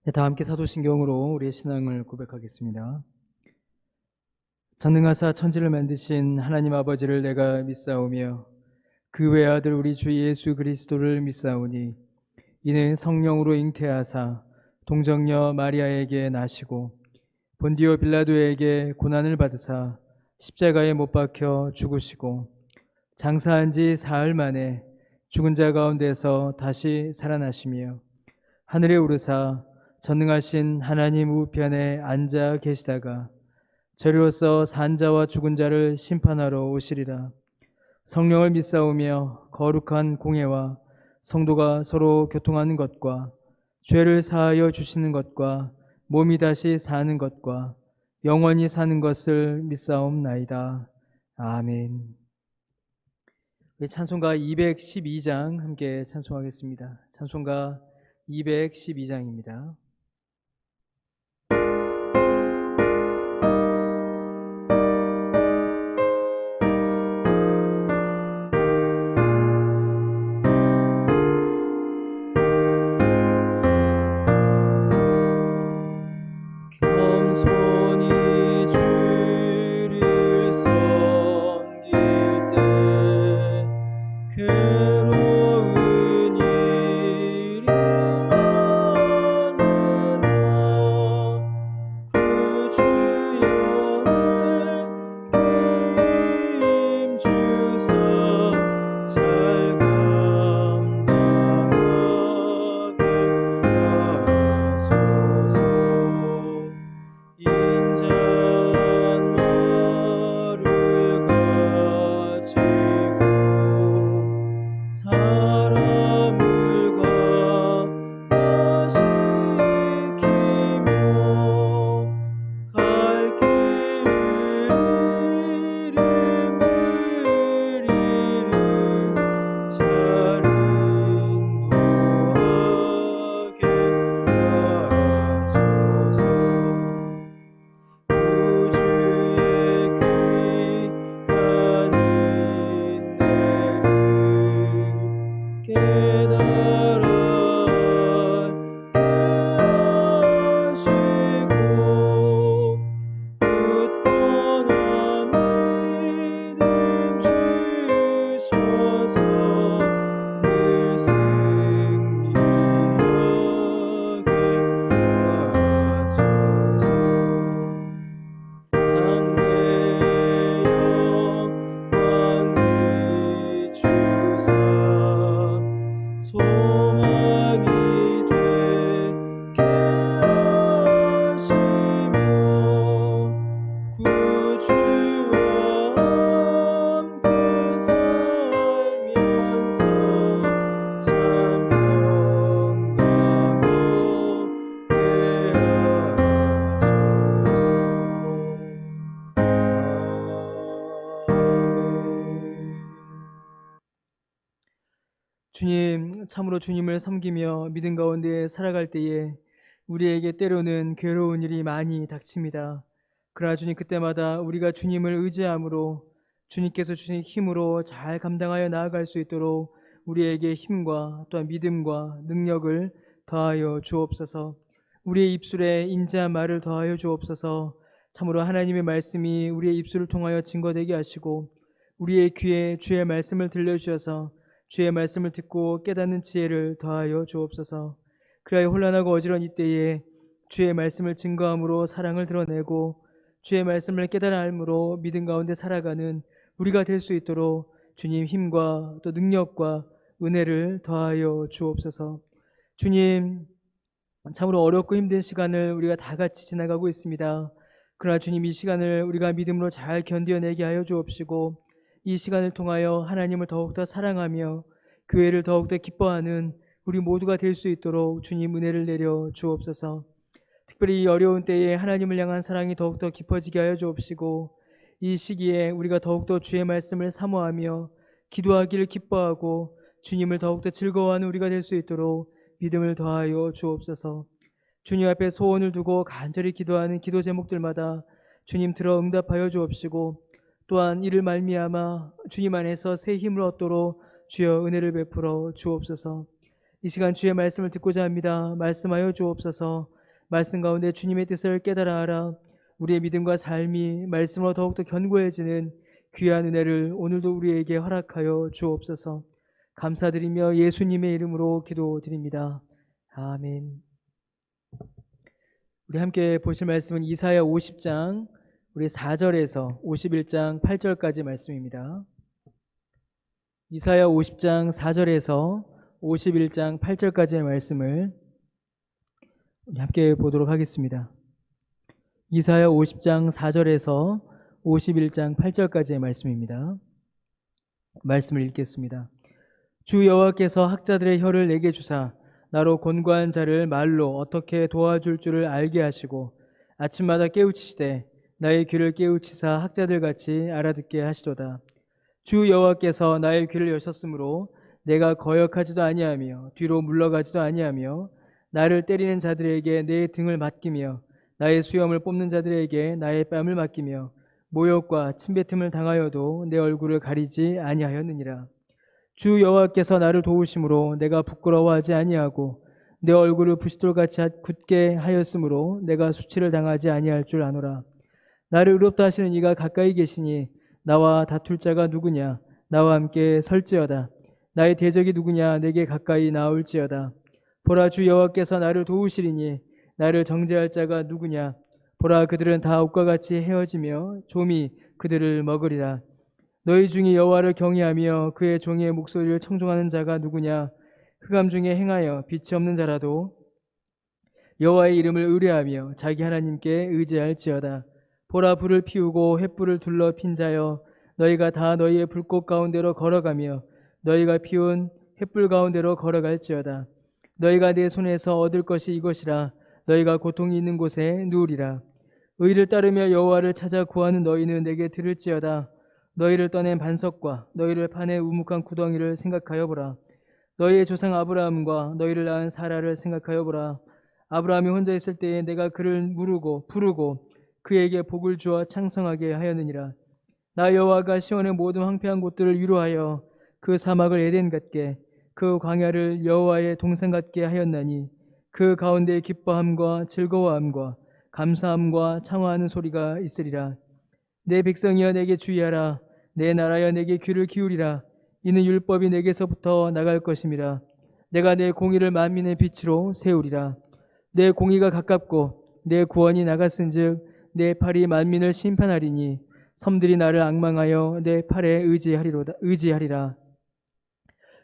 네, 다 함께 사도신경으로 우리의 신앙을 고백하겠습니다. 전능하사 천지를 만드신 하나님 아버지를 내가 믿사오며 그 외아들 우리 주 예수 그리스도를 믿사오니 이는 성령으로 잉태하사 동정녀 마리아에게 나시고 본디오 빌라도에게 고난을 받으사 십자가에 못 박혀 죽으시고 장사한 지 사흘 만에 죽은 자 가운데서 다시 살아나시며 하늘에 오르사 전능하신 하나님 우편에 앉아 계시다가 저리로서 산자와 죽은 자를 심판하러 오시리라. 성령을 믿사오며 거룩한 공예와 성도가 서로 교통하는 것과 죄를 사하여 주시는 것과 몸이 다시 사는 것과 영원히 사는 것을 믿사옵나이다. 아멘. 우리 찬송가 212장 함께 찬송하겠습니다. 찬송가 212장입니다. 겸손히 주를 섬길 때 괴로운 일이 많으나 그 주연을 힘주사 잘 감당하게 하소서. 인자말을 가지고 사람을 강화시키며 갈 길을 이름을 이름 잘 인도하게 하소서. 구주의 귀한 인내를 깨달아 하시고 굳건한 믿음 주셔서 늘 승리하게 하소서. 장래의 영광이 주사 소망이 되게 하시며 구주와 함께 살면서 참 평강하게 주님, 참으로 주님을 섬기며 믿음 가운데 살아갈 때에 우리에게 때로는 괴로운 일이 많이 닥칩니다. 그러나 주님, 그때마다 우리가 주님을 의지함으로 주님께서 주신 힘으로 잘 감당하여 나아갈 수 있도록 우리에게 힘과 또한 믿음과 능력을 더하여 주옵소서. 우리의 입술에 인자한 말을 더하여 주옵소서. 참으로 하나님의 말씀이 우리의 입술을 통하여 증거되게 하시고 우리의 귀에 주의 말씀을 들려주셔서 주의 말씀을 듣고 깨닫는 지혜를 더하여 주옵소서. 그리하여 혼란하고 어지러운 이때에 주의 말씀을 증거함으로 사랑을 드러내고 주의 말씀을 깨달아 알므로 믿음 가운데 살아가는 우리가 될 수 있도록 주님 힘과 또 능력과 은혜를 더하여 주옵소서. 주님, 참으로 어렵고 힘든 시간을 우리가 다 같이 지나가고 있습니다. 그러나 주님, 이 시간을 우리가 믿음으로 잘 견뎌내게 하여 주옵시고 이 시간을 통하여 하나님을 더욱더 사랑하며 교회를 더욱더 기뻐하는 우리 모두가 될 수 있도록 주님 은혜를 내려 주옵소서. 특별히 이 어려운 때에 하나님을 향한 사랑이 더욱더 깊어지게 하여 주옵시고 이 시기에 우리가 더욱더 주의 말씀을 사모하며 기도하기를 기뻐하고 주님을 더욱더 즐거워하는 우리가 될 수 있도록 믿음을 더하여 주옵소서. 주님 앞에 소원을 두고 간절히 기도하는 기도 제목들마다 주님 들어 응답하여 주옵시고 또한 이를 말미암아 주님 안에서 새 힘을 얻도록 주여 은혜를 베풀어 주옵소서. 이 시간 주의 말씀을 듣고자 합니다. 말씀하여 주옵소서. 말씀 가운데 주님의 뜻을 깨달아 알아 우리의 믿음과 삶이 말씀으로 더욱더 견고해지는 귀한 은혜를 오늘도 우리에게 허락하여 주옵소서. 감사드리며 예수님의 이름으로 기도드립니다. 아멘. 우리 함께 보실 말씀은 이사야 50장 우리 4절에서 51장 8절까지 말씀입니다. 이사야 50장 4절에서 51장 8절까지의 말씀을 우리 함께 보도록 하겠습니다. 이사야 50장 4절에서 51장 8절까지의 말씀입니다. 말씀을 읽겠습니다. 주 여호와께서 학자들의 혀를 내게 주사 나로 곤고한 자를 말로 어떻게 도와줄 줄을 알게 하시고 아침마다 깨우치시되 나의 귀를 깨우치사 학자들같이 알아듣게 하시도다. 주 여호와께서 나의 귀를 여셨으므로 내가 거역하지도 아니하며 뒤로 물러가지도 아니하며 나를 때리는 자들에게 내 등을 맡기며 나의 수염을 뽑는 자들에게 나의 뺨을 맡기며 모욕과 침뱉음을 당하여도 내 얼굴을 가리지 아니하였느니라. 주 여호와께서 나를 도우심으로 내가 부끄러워하지 아니하고 내 얼굴을 부싯돌같이 굳게 하였으므로 내가 수치를 당하지 아니할 줄 아노라. 나를 의롭다 하시는 이가 가까이 계시니 나와 다툴 자가 누구냐? 나와 함께 설지어다. 나의 대적이 누구냐? 내게 가까이 나올지어다. 보라, 주 여호와께서 나를 도우시리니 나를 정죄할 자가 누구냐? 보라, 그들은 다 옷과 같이 헤어지며 좀이 그들을 먹으리라. 너희 중에 여호와를 경외하며 그의 종의 목소리를 청종하는 자가 누구냐? 흑암 중에 행하여 빛이 없는 자라도 여호와의 이름을 의뢰하며 자기 하나님께 의지할지어다. 보라, 불을 피우고 횃불을 둘러 핀 자여, 너희가 다 너희의 불꽃 가운데로 걸어가며 너희가 피운 횃불 가운데로 걸어갈지어다. 너희가 내 손에서 얻을 것이 이것이라. 너희가 고통이 있는 곳에 누우리라. 의를 따르며 여호와를 찾아 구하는 너희는 내게 들을지어다. 너희를 떠낸 반석과 너희를 파내 우묵한 구덩이를 생각하여 보라. 너희의 조상 아브라함과 너희를 낳은 사라를 생각하여 보라. 아브라함이 혼자 있을 때에 내가 그를 부르고 그에게 복을 주어 창성하게 하였느니라. 나 여호와가 시온의 모든 황폐한 곳들을 위로하여 그 사막을 에덴 같게 그 광야를 여호와의 동산 같게 하였나니 그 가운데 기뻐함과 즐거워함과 감사함과 창화하는 소리가 있으리라. 내 백성이여 내게 주의하라. 내 나라여 내게 귀를 기울이라. 이는 율법이 내게서부터 나갈 것임이라. 내가 내 공의를 만민의 빛으로 세우리라. 내 공의가 가깝고 내 구원이 나갔은즉 내 팔이 만민을 심판하리니 섬들이 나를 앙망하여 내 팔에 의지하리라.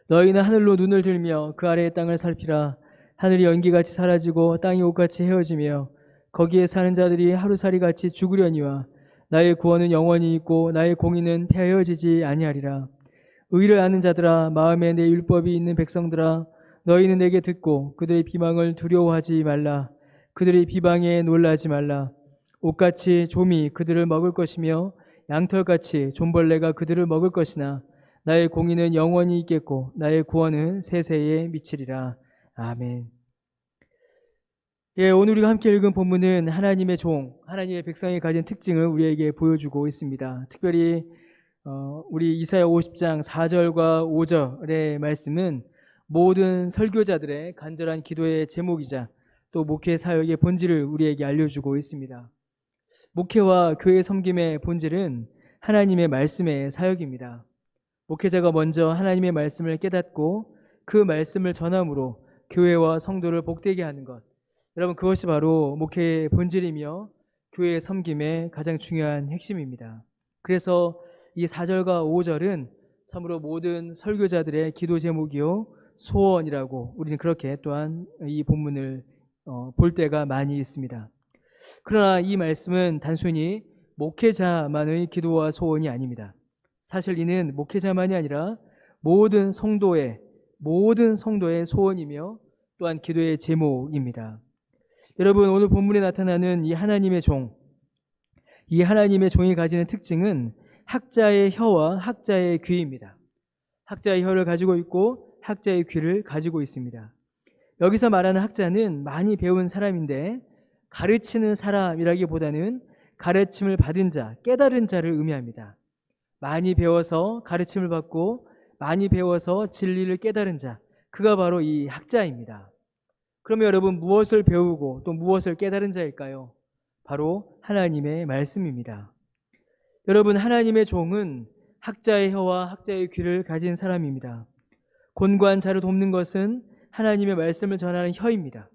너희는 하늘로 눈을 들며 그 아래의 땅을 살피라. 하늘이 연기같이 사라지고 땅이 옷같이 헤어지며 거기에 사는 자들이 하루살이같이 죽으려니와 나의 구원은 영원히 있고 나의 공의는 폐하여지지 아니하리라. 의를 아는 자들아, 마음에 내 율법이 있는 백성들아, 너희는 내게 듣고 그들의 비방을 두려워하지 말라. 그들의 비방에 놀라지 말라. 옷같이 좀이 그들을 먹을 것이며 양털같이 좀벌레가 그들을 먹을 것이나 나의 공의는 영원히 있겠고 나의 구원은 세세에 미치리라. 아멘. 오늘 우리가 함께 읽은 본문은 하나님의 종, 하나님의 백성이 가진 특징을 우리에게 보여주고 있습니다. 특별히 우리 이사야 50장 4절과 5절의 말씀은 모든 설교자들의 간절한 기도의 제목이자 또 목회 사역의 본질을 우리에게 알려주고 있습니다. 목회와 교회 섬김의 본질은 하나님의 말씀의 사역입니다. 목회자가 먼저 하나님의 말씀을 깨닫고 그 말씀을 전함으로 교회와 성도를 복되게 하는 것, 여러분, 그것이 바로 목회의 본질이며 교회의 섬김의 가장 중요한 핵심입니다. 그래서 이 4절과 5절은 참으로 모든 설교자들의 기도 제목이요 소원이라고 우리는 그렇게 또한 이 본문을 볼 때가 많이 있습니다. 그러나 이 말씀은 단순히 목회자만의 기도와 소원이 아닙니다. 사실 이는 목회자만이 아니라 모든 성도의 소원이며 또한 기도의 제목입니다. 여러분, 오늘 본문에 나타나는 이 하나님의 종이 가지는 특징은 학자의 혀와 학자의 귀입니다. 학자의 혀를 가지고 있고 학자의 귀를 가지고 있습니다. 여기서 말하는 학자는 많이 배운 사람인데 가르치는 사람이라기보다는 가르침을 받은 자, 깨달은 자를 의미합니다. 많이 배워서 가르침을 받고 많이 배워서 진리를 깨달은 자, 그가 바로 이 학자입니다. 그러면 여러분 무엇을 배우고 또 무엇을 깨달은 자일까요? 바로 하나님의 말씀입니다. 여러분 하나님의 종은 학자의 혀와 학자의 귀를 가진 사람입니다. 곤고한 자를 돕는 것은 하나님의 말씀을 전하는 혀입니다.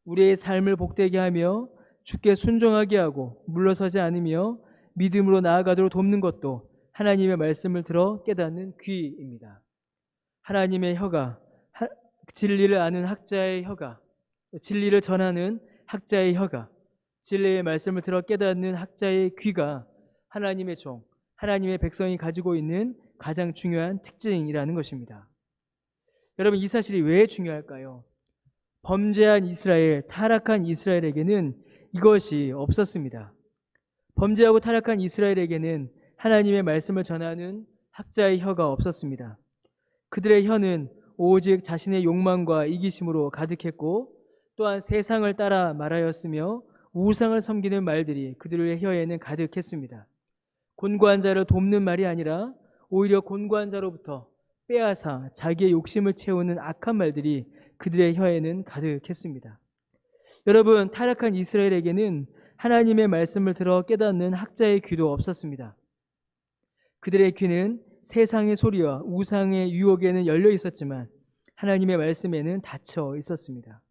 우리의 삶을 복되게 하며 주께 순종하게 하고 물러서지 않으며 믿음으로 나아가도록 돕는 것도 하나님의 말씀을 들어 깨닫는 귀입니다. 하나님의 혀가 진리를 아는 학자의 혀가 진리를 전하는 학자의 혀가 진리의 말씀을 들어 깨닫는 학자의 귀가 하나님의 종, 하나님의 백성이 가지고 있는 가장 중요한 특징이라는 것입니다. 여러분 이 사실이 왜 중요할까요? 범죄한 이스라엘, 타락한 이스라엘에게는 이것이 없었습니다. 범죄하고 타락한 이스라엘에게는 하나님의 말씀을 전하는 학자의 혀가 없었습니다. 그들의 혀는 오직 자신의 욕망과 이기심으로 가득했고 또한 세상을 따라 말하였으며 우상을 섬기는 말들이 그들의 혀에는 가득했습니다. 곤고한 자를 돕는 말이 아니라 오히려 곤고한 자로부터 빼앗아 자기의 욕심을 채우는 악한 말들이 그들의 혀에는 가득했습니다. 여러분 타락한 이스라엘에게는 하나님의 말씀을 들어 깨닫는 학자의 귀도 없었습니다. 그들의 귀는 세상의 소리와 우상의 유혹에는 열려 있었지만 하나님의 말씀에는 닫혀 있었습니다.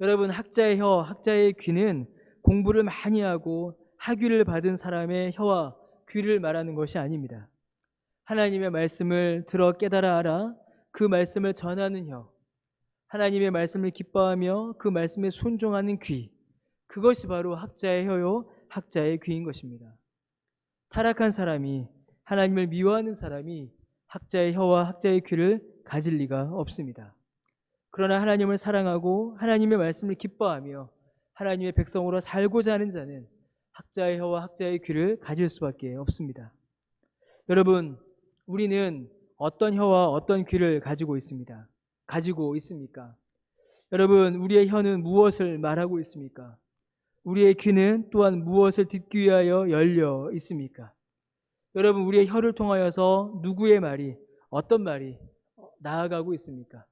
여러분 학자의 혀, 학자의 귀는 공부를 많이 하고 학위를 받은 사람의 혀와 귀를 말하는 것이 아닙니다. 하나님의 말씀을 들어 깨달아 알아 그 말씀을 전하는 혀, 하나님의 말씀을 기뻐하며 그 말씀에 순종하는 귀, 그것이 바로 학자의 혀요 학자의 귀인 것입니다. 타락한 사람이 하나님을 미워하는 사람이 학자의 혀와 학자의 귀를 가질 리가 없습니다. 그러나 하나님을 사랑하고 하나님의 말씀을 기뻐하며 하나님의 백성으로 살고자 하는 자는 학자의 혀와 학자의 귀를 가질 수밖에 없습니다. 여러분, 우리는 어떤 혀와 어떤 귀를 가지고 있습니까? 여러분, 우리의 혀는 무엇을 말하고 있습니까? 우리의 귀는 또한 무엇을 듣기 위하여 열려 있습니까? 여러분, 우리의 혀를 통하여서 누구의 말이, 어떤 말이 나아가고 있습니까?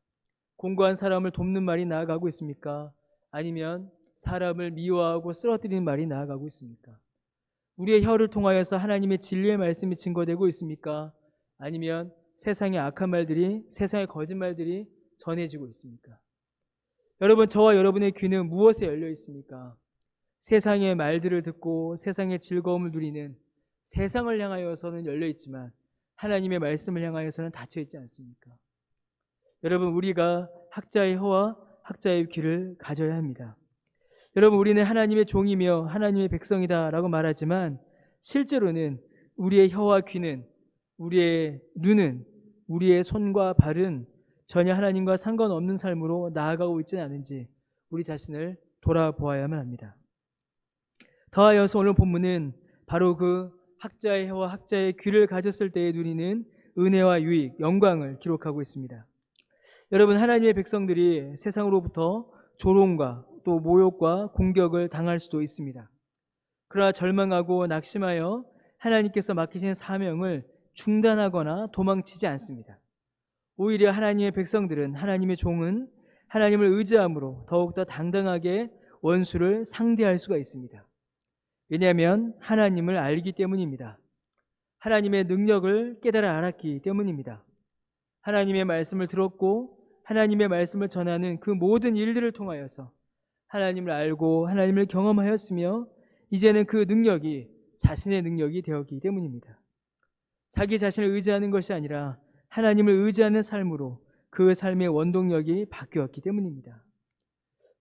공고한 사람을 돕는 말이 나아가고 있습니까? 아니면 사람을 미워하고 쓰러뜨리는 말이 나아가고 있습니까? 우리의 혀를 통하여서 하나님의 진리의 말씀이 증거되고 있습니까? 아니면 세상의 악한 말들이, 세상의 거짓말들이 전해지고 있습니까? 여러분, 저와 여러분의 귀는 무엇에 열려 있습니까? 세상의 말들을 듣고 세상의 즐거움을 누리는 세상을 향하여서는 열려 있지만 하나님의 말씀을 향하여서는 닫혀 있지 않습니까? 여러분, 우리가 학자의 혀와 학자의 귀를 가져야 합니다. 여러분, 우리는 하나님의 종이며 하나님의 백성이다라고 말하지만 실제로는 우리의 혀와 귀는, 우리의 눈은, 우리의 손과 발은 전혀 하나님과 상관없는 삶으로 나아가고 있지는 않은지 우리 자신을 돌아보아야만 합니다. 더하여서 오늘 본문은 바로 그 학자의 혀와 학자의 귀를 가졌을 때에 누리는 은혜와 유익, 영광을 기록하고 있습니다. 여러분, 하나님의 백성들이 세상으로부터 조롱과 또 모욕과 공격을 당할 수도 있습니다. 그러나 절망하고 낙심하여 하나님께서 맡기신 사명을 중단하거나 도망치지 않습니다. 오히려 하나님의 백성들은, 하나님의 종은 하나님을 의지함으로 더욱더 당당하게 원수를 상대할 수가 있습니다. 왜냐하면 하나님을 알기 때문입니다. 하나님의 능력을 깨달아 알았기 때문입니다. 하나님의 말씀을 들었고 하나님의 말씀을 전하는 그 모든 일들을 통하여서 하나님을 알고 하나님을 경험하였으며 이제는 그 능력이 자신의 능력이 되었기 때문입니다. 자기 자신을 의지하는 것이 아니라 하나님을 의지하는 삶으로 그 삶의 원동력이 바뀌었기 때문입니다.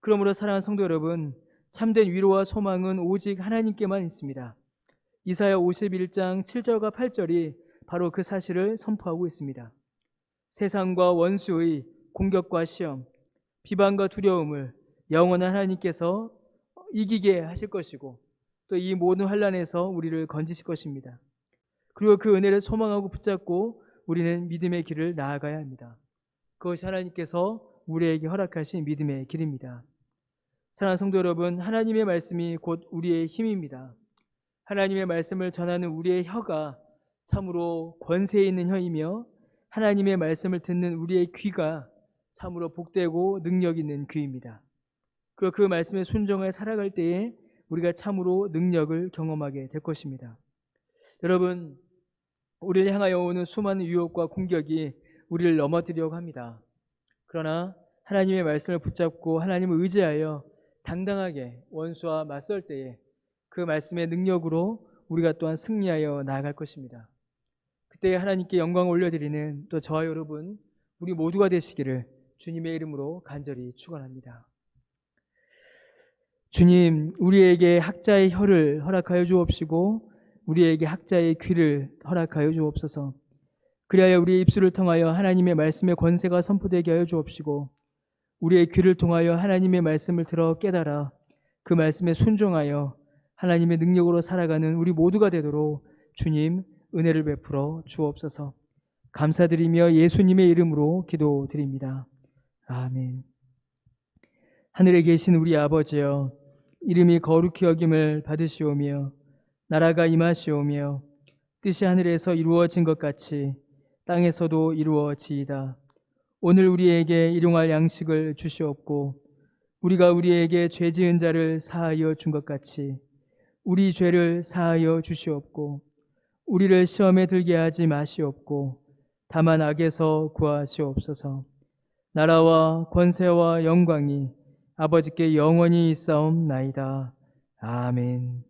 그러므로 사랑하는 성도 여러분, 참된 위로와 소망은 오직 하나님께만 있습니다. 이사야 51장 7절과 8절이 바로 그 사실을 선포하고 있습니다. 세상과 원수의 공격과 시험, 비방과 두려움을 영원한 하나님께서 이기게 하실 것이고 또 이 모든 환난에서 우리를 건지실 것입니다. 그리고 그 은혜를 소망하고 붙잡고 우리는 믿음의 길을 나아가야 합니다. 그것이 하나님께서 우리에게 허락하신 믿음의 길입니다. 사랑하는 성도 여러분, 하나님의 말씀이 곧 우리의 힘입니다. 하나님의 말씀을 전하는 우리의 혀가 참으로 권세 있는 혀이며 하나님의 말씀을 듣는 우리의 귀가 참으로 복되고 능력 있는 귀입니다. 그 말씀에 순종해 살아갈 때에 우리가 참으로 능력을 경험하게 될 것입니다. 여러분, 우리를 향하여 오는 수많은 유혹과 공격이 우리를 넘어뜨리려고 합니다. 그러나 하나님의 말씀을 붙잡고 하나님을 의지하여 당당하게 원수와 맞설 때에 그 말씀의 능력으로 우리가 또한 승리하여 나아갈 것입니다. 그때 하나님께 영광을 올려드리는 또 저와 여러분 우리 모두가 되시기를 주님의 이름으로 간절히 축원합니다. 주님, 우리에게 학자의 혀를 허락하여 주옵시고 우리에게 학자의 귀를 허락하여 주옵소서. 그리하여 우리의 입술을 통하여 하나님의 말씀의 권세가 선포되게 하여 주옵시고 우리의 귀를 통하여 하나님의 말씀을 들어 깨달아 그 말씀에 순종하여 하나님의 능력으로 살아가는 우리 모두가 되도록 주님 은혜를 베풀어 주옵소서. 감사드리며 예수님의 이름으로 기도드립니다. 아멘. 하늘에 계신 우리 아버지여, 이름이 거룩히 여김을 받으시오며 나라가 임하시오며 뜻이 하늘에서 이루어진 것 같이 땅에서도 이루어지이다. 오늘 우리에게 일용할 양식을 주시옵고 우리가 우리에게 죄 지은 자를 사하여 준 것 같이 우리 죄를 사하여 주시옵고 우리를 시험에 들게 하지 마시옵고 다만 악에서 구하시옵소서. 나라와 권세와 영광이 아버지께 영원히 있사옵나이다. 아멘.